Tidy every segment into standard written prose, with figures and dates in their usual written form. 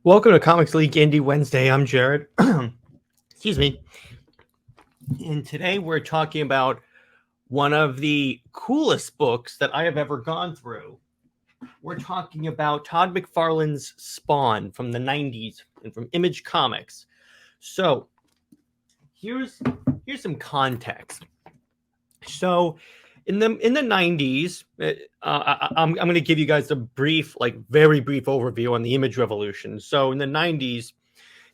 Welcome to Comics League Indie Wednesday. I'm Jared. Excuse me. And today we're talking about one of the coolest books that I have ever gone through. We're talking about Todd McFarlane's Spawn from the 90s and from Image Comics. So here's some context. So in the 90s, I'm going to give you guys a brief, very brief overview on the Image Revolution. So in the 90s,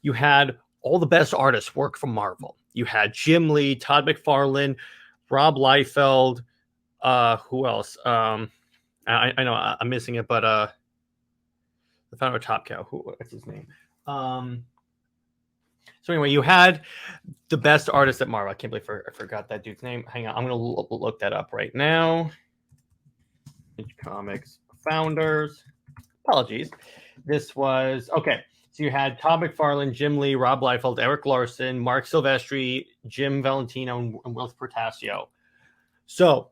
you had all the best artists work from Marvel. You had Jim Lee, Todd McFarlane, Rob Liefeld. Who else? I know I'm missing it, but the founder of Top Cow. What's his name? So anyway, you had the best artists at Marvel. I can't believe I forgot that dude's name. Hang on, I'm going to look that up right now. Image Comics founders. Apologies. This was okay. So you had Todd McFarlane, Jim Lee, Rob Liefeld, Eric Larson, Mark Silvestri, Jim Valentino, and Will Portasio. So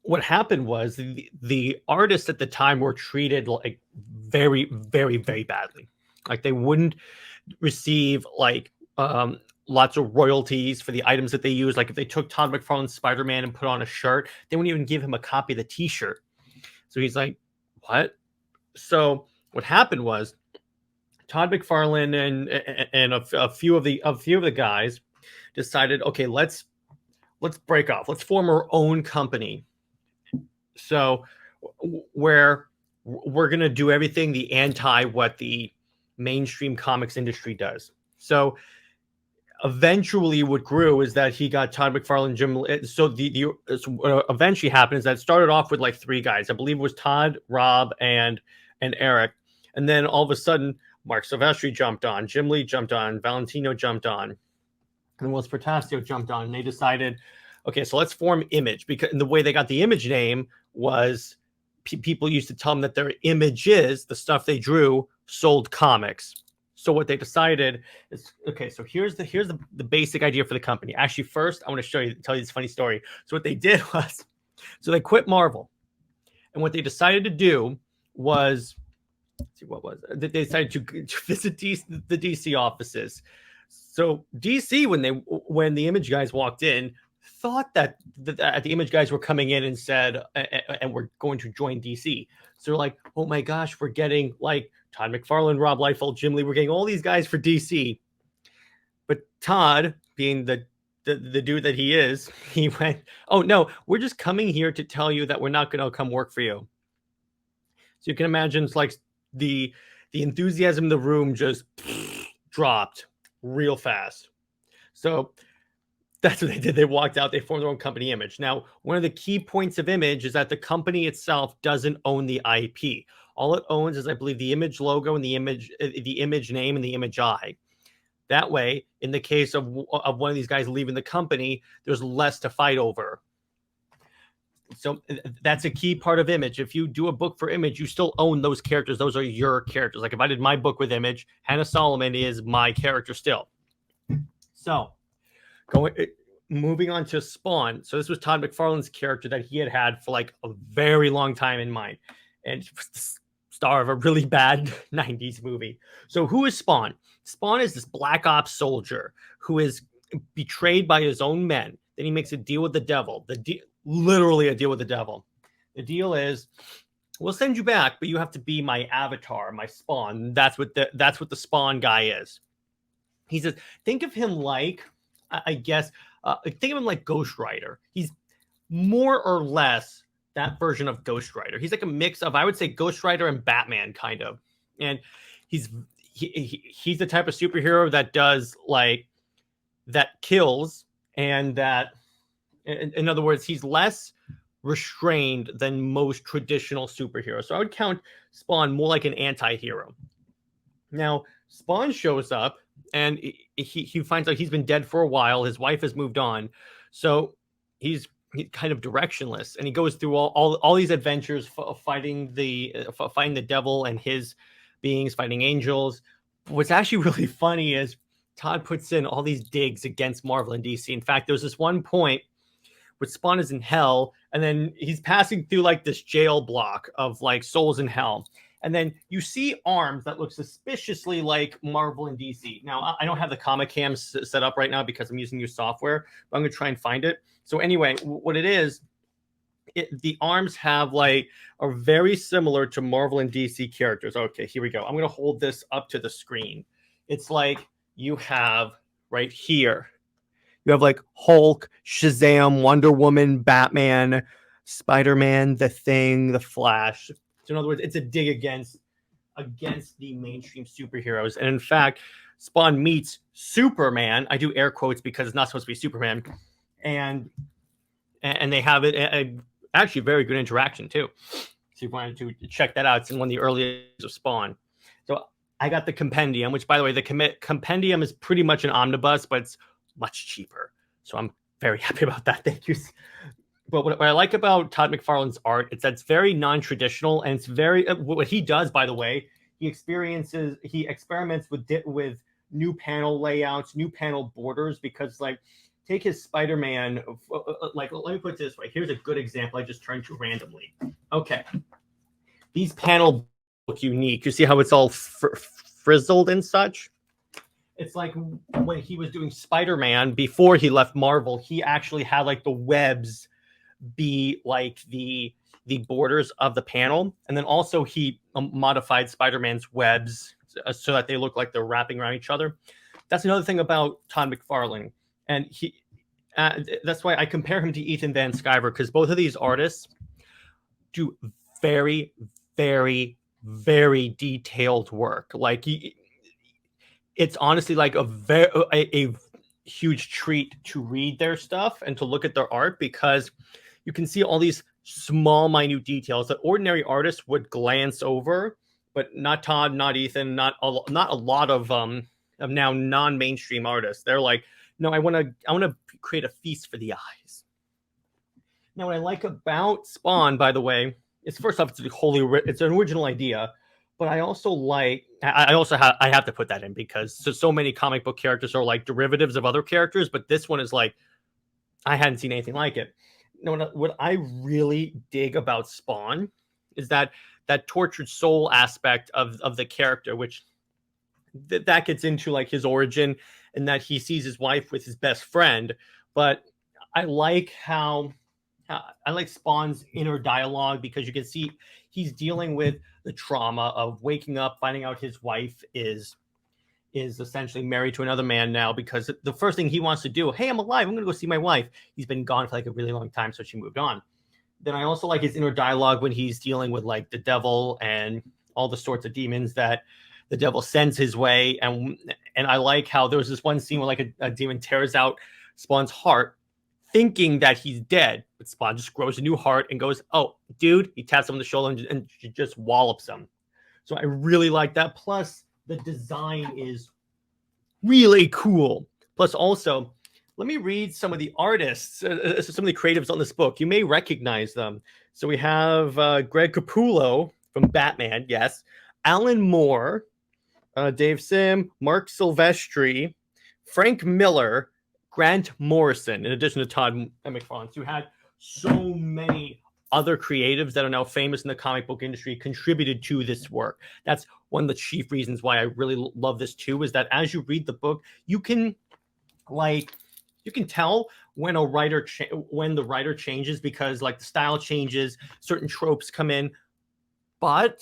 what happened was the artists at the time were treated like very, very, very badly. Like they wouldn't receive lots of royalties for the items that they use. Like if they took Todd McFarlane's Spider-Man and put on a shirt, they wouldn't even give him a copy of the t-shirt. So he's like, what? So what happened was Todd McFarlane and a few of the guys decided, okay, let's break off. Let's form our own company. So where we're going to do everything the anti what the mainstream comics industry does. So eventually what grew is that he got Todd McFarlane, Jim. So what eventually happened is that it started off with like three guys. I believe it was Todd, Rob, and Eric. And then all of a sudden, Mark Silvestri jumped on, Jim Lee jumped on, Valentino jumped on, and Will Portasio jumped on. And they decided, okay, so let's form Image. Because the way they got the Image name was people used to tell them that their images, the stuff they drew, sold comics. So what they decided is, okay, so here's the basic idea for the company. Actually, first, I want to tell you this funny story. So what they did was, so they quit Marvel. And what they decided to do was, let's see, what was it? They decided to visit the DC offices. So DC, when the Image guys walked in, thought that the Image guys were coming in and said, and we're going to join DC. So they're like, oh my gosh, we're getting like Todd McFarlane, Rob Liefeld, Jim Lee. We're getting all these guys for DC. But Todd, being the dude that he is, he went, oh no, we're just coming here to tell you that we're not going to come work for you. So you can imagine it's like the enthusiasm in the room just dropped real fast. So that's what they did. They walked out. They formed their own company, Image. Now, one of the key points of Image is that the company itself doesn't own the IP. All it owns is, I believe, the Image logo and the Image name and the Image eye. That way, in the case of one of these guys leaving the company, there's less to fight over. So that's a key part of Image. If you do a book for Image, you still own those characters. Those are your characters. Like if I did my book with Image, Hannah Solomon is my character still. So moving on to Spawn. So this was Todd McFarlane's character that he had for like a very long time in mind. And he was the star of a really bad 90s movie. So who is Spawn? Spawn is this black ops soldier who is betrayed by his own men. Then he makes a deal with the devil. Literally a deal with the devil. The deal is, we'll send you back, but you have to be my avatar, my Spawn. That's what the Spawn guy is. He says, think of him like, I guess, think of him like Ghost Rider. He's more or less that version of Ghost Rider. He's like a mix of, I would say, Ghost Rider and Batman, kind of. And he's the type of superhero that does that kills, and that, in other words, he's less restrained than most traditional superheroes. So I would count Spawn more like an anti-hero. Now, Spawn shows up, and he finds out he's been dead for a while. His wife has moved on. So he's kind of directionless, and he goes through all these adventures fighting the devil and his beings, fighting angels. What's actually really funny is Todd puts in all these digs against Marvel and DC. In fact, there's this one point where Spawn is in hell, and then he's passing through like this jail block of like souls in hell. And then you see arms that look suspiciously like Marvel and DC. Now, I don't have the comic cam set up right now because I'm using new software, but I'm going to try and find it. So anyway, what it is, the arms have like are very similar to Marvel and DC characters. Okay, here we go. I'm going to hold this up to the screen. It's like you have right here. You have like Hulk, Shazam, Wonder Woman, Batman, Spider-Man, The Thing, The Flash. So in other words, it's a dig against the mainstream superheroes. And in fact, Spawn meets Superman. I do air quotes because it's not supposed to be Superman. And they have it actually very good interaction too. So if you wanted to check that out, it's in one of the earliest of Spawn. So I got the compendium, which by the way, the compendium is pretty much an omnibus, but it's much cheaper. So I'm very happy about that. Thank you. But what I like about Todd McFarlane's art is that it's very non-traditional, and it's very what he does. By the way, he experiments with new panel layouts, new panel borders. Because like, take his Spider-Man. Like, let me put it this way. Here's a good example I just turned to randomly. Okay, these panels look unique. You see how it's all frizzled and such. It's like when he was doing Spider-Man before he left Marvel, he actually had like the webs be like the borders of the panel, and then also he modified Spider-Man's webs so that they look like they're wrapping around each other. That's another thing about Todd McFarlane, and that's why I compare him to Ethan Van Sciver, because both of these artists do very, very, very detailed work. Like it's honestly like a huge treat to read their stuff and to look at their art, because you can see all these small, minute details that ordinary artists would glance over, but not Todd, not Ethan, not a lot of now non-mainstream artists. They're like, no, I want to create a feast for the eyes. Now, what I like about Spawn, by the way, is first off, it's an original idea. But I also like, I have to put that in because so many comic book characters are like derivatives of other characters, but this one is like, I hadn't seen anything like it. No, what I really dig about Spawn is that tortured soul aspect of the character, which that gets into like his origin, and that he sees his wife with his best friend. But I like how I like Spawn's inner dialogue, because you can see he's dealing with the trauma of waking up, finding out his wife is essentially married to another man now, because the first thing he wants to do, hey, I'm alive, I'm going to go see my wife. He's been gone for like a really long time, so she moved on. Then I also like his inner dialogue when he's dealing with like the devil and all the sorts of demons that the devil sends his way. And I like how there was this one scene where like a demon tears out Spawn's heart, thinking that he's dead, but Spawn just grows a new heart and goes, oh, dude, he taps him on the shoulder and just wallops him. So I really like that. Plus, the design is really cool. Plus, also, let me read some of the artists, some of the creatives on this book. You may recognize them. So we have Greg Capullo from Batman, yes. Alan Moore, Dave Sim, Mark Silvestri, Frank Miller, Grant Morrison, in addition to Todd McFarlane. So you had so many other creatives that are now famous in the comic book industry contributed to this work. That's one of the chief reasons why I really love this too, is that as you read the book, you can tell when when the writer changes, because like the style changes, certain tropes come in, but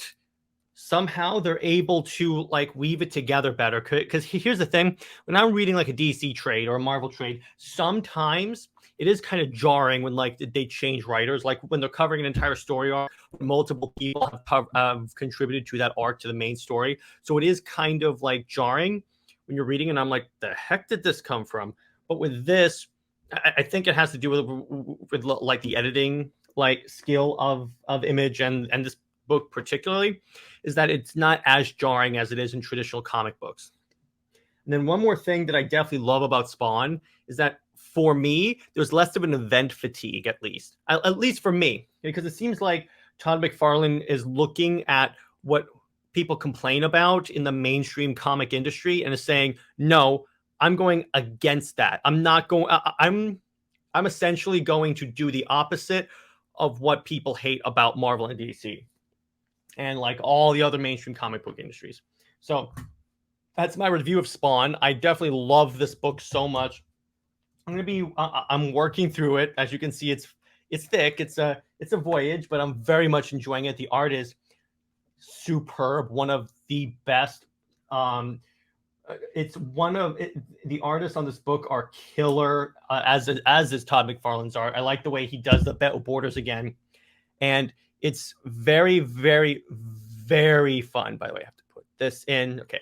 somehow they're able to like weave it together better. Because here's the thing, when I'm reading like a DC trade or a Marvel trade, sometimes it is kind of jarring when like they change writers, like when they're covering an entire story arc, multiple people have contributed to that arc, to the main story. So it is kind of like jarring when you're reading, and I'm like, the heck did this come from? But with this, I think it has to do with like the editing like skill of Image and this book particularly, is that it's not as jarring as it is in traditional comic books. And then one more thing that I definitely love about Spawn is that for me, there's less of an event fatigue, at least for me, because it seems like Todd McFarlane is looking at what people complain about in the mainstream comic industry and is saying, no, I'm going against that. I'm essentially going to do the opposite of what people hate about Marvel and DC. and like all the other mainstream comic book industries. So that's my review of Spawn. I definitely love this book so much. I'm working through it. As you can see, it's thick. It's a voyage, but I'm very much enjoying it. The art is superb. One of the best. It's one of the artists on this book are killer, as is Todd McFarlane's art. I like the way he does the borders again, and it's very, very, very fun. By the way, I have to put this in. Okay,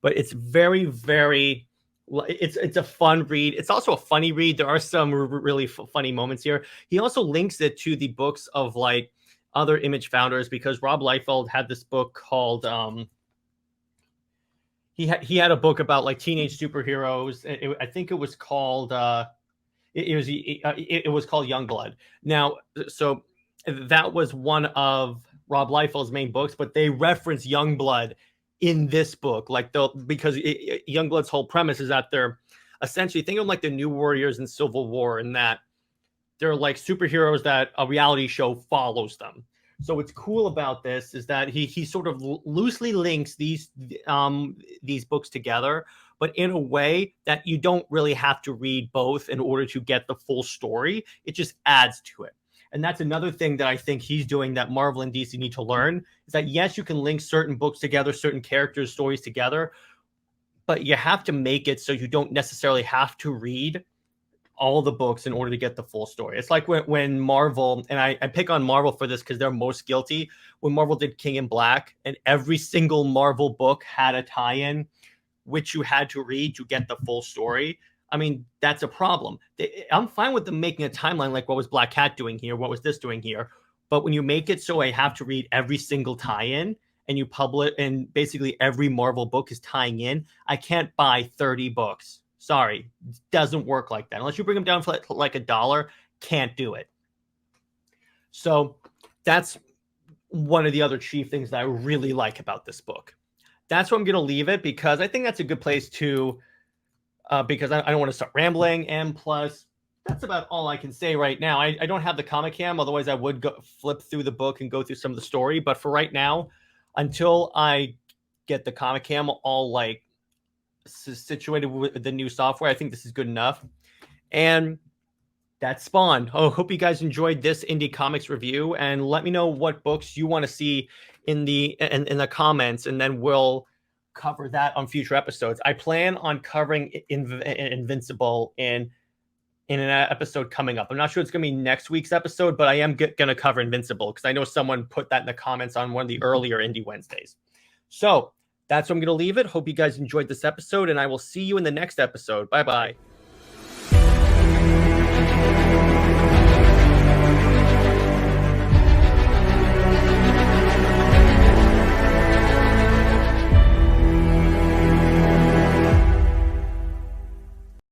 but it's very, very. It's a fun read. It's also a funny read. There are some really funny moments here. He also links it to the books of like other Image founders, because Rob Liefeld had this book called he had a book about like teenage superheroes. I think it was called it was called Youngblood. Now, so that was one of Rob Liefeld's main books, but they reference Youngblood in this book, like because Youngblood's whole premise is that they're essentially, think of them like the New Warriors in Civil War, and that they're like superheroes that a reality show follows them. So what's cool about this is that he sort of loosely links these books together, but in a way that you don't really have to read both in order to get the full story. It just adds to it. And that's another thing that I think he's doing that Marvel and DC need to learn, is that yes, you can link certain books together, certain characters' stories together, but you have to make it so you don't necessarily have to read all the books in order to get the full story. It's like when Marvel, and I pick on Marvel for this because they're most guilty, when Marvel did King in Black, and every single Marvel book had a tie-in which you had to read to get the full story. I mean, that's a problem. I'm fine with them making a timeline like what was Black Cat doing here, what was this doing here, but when you make it so I have to read every single tie-in, and you publish, and basically every Marvel book is tying in, I can't buy 30 books. Sorry, it doesn't work like that. Unless you bring them down for like $1, can't do it. So that's one of the other chief things that I really like about this book. That's where I'm going to leave it, because I think that's a good place to, because I don't want to start rambling. And plus, that's about all I can say right now. I don't have the comic cam, otherwise I would flip through the book and go through some of the story. But for right now, until I get the comic cam all like situated with the new software, I think this is good enough. And that's Spawn. Oh, hope you guys enjoyed this indie comics review, and let me know what books you want to see in the comments, and then we'll cover that on future episodes. I plan on covering Invincible in an episode coming up. I'm not sure it's going to be next week's episode, but I am going to cover Invincible because I know someone put that in the comments on one of the earlier Indie Wednesdays. So that's where I'm going to leave it. Hope you guys enjoyed this episode, and I will see you in the next episode. Bye-bye.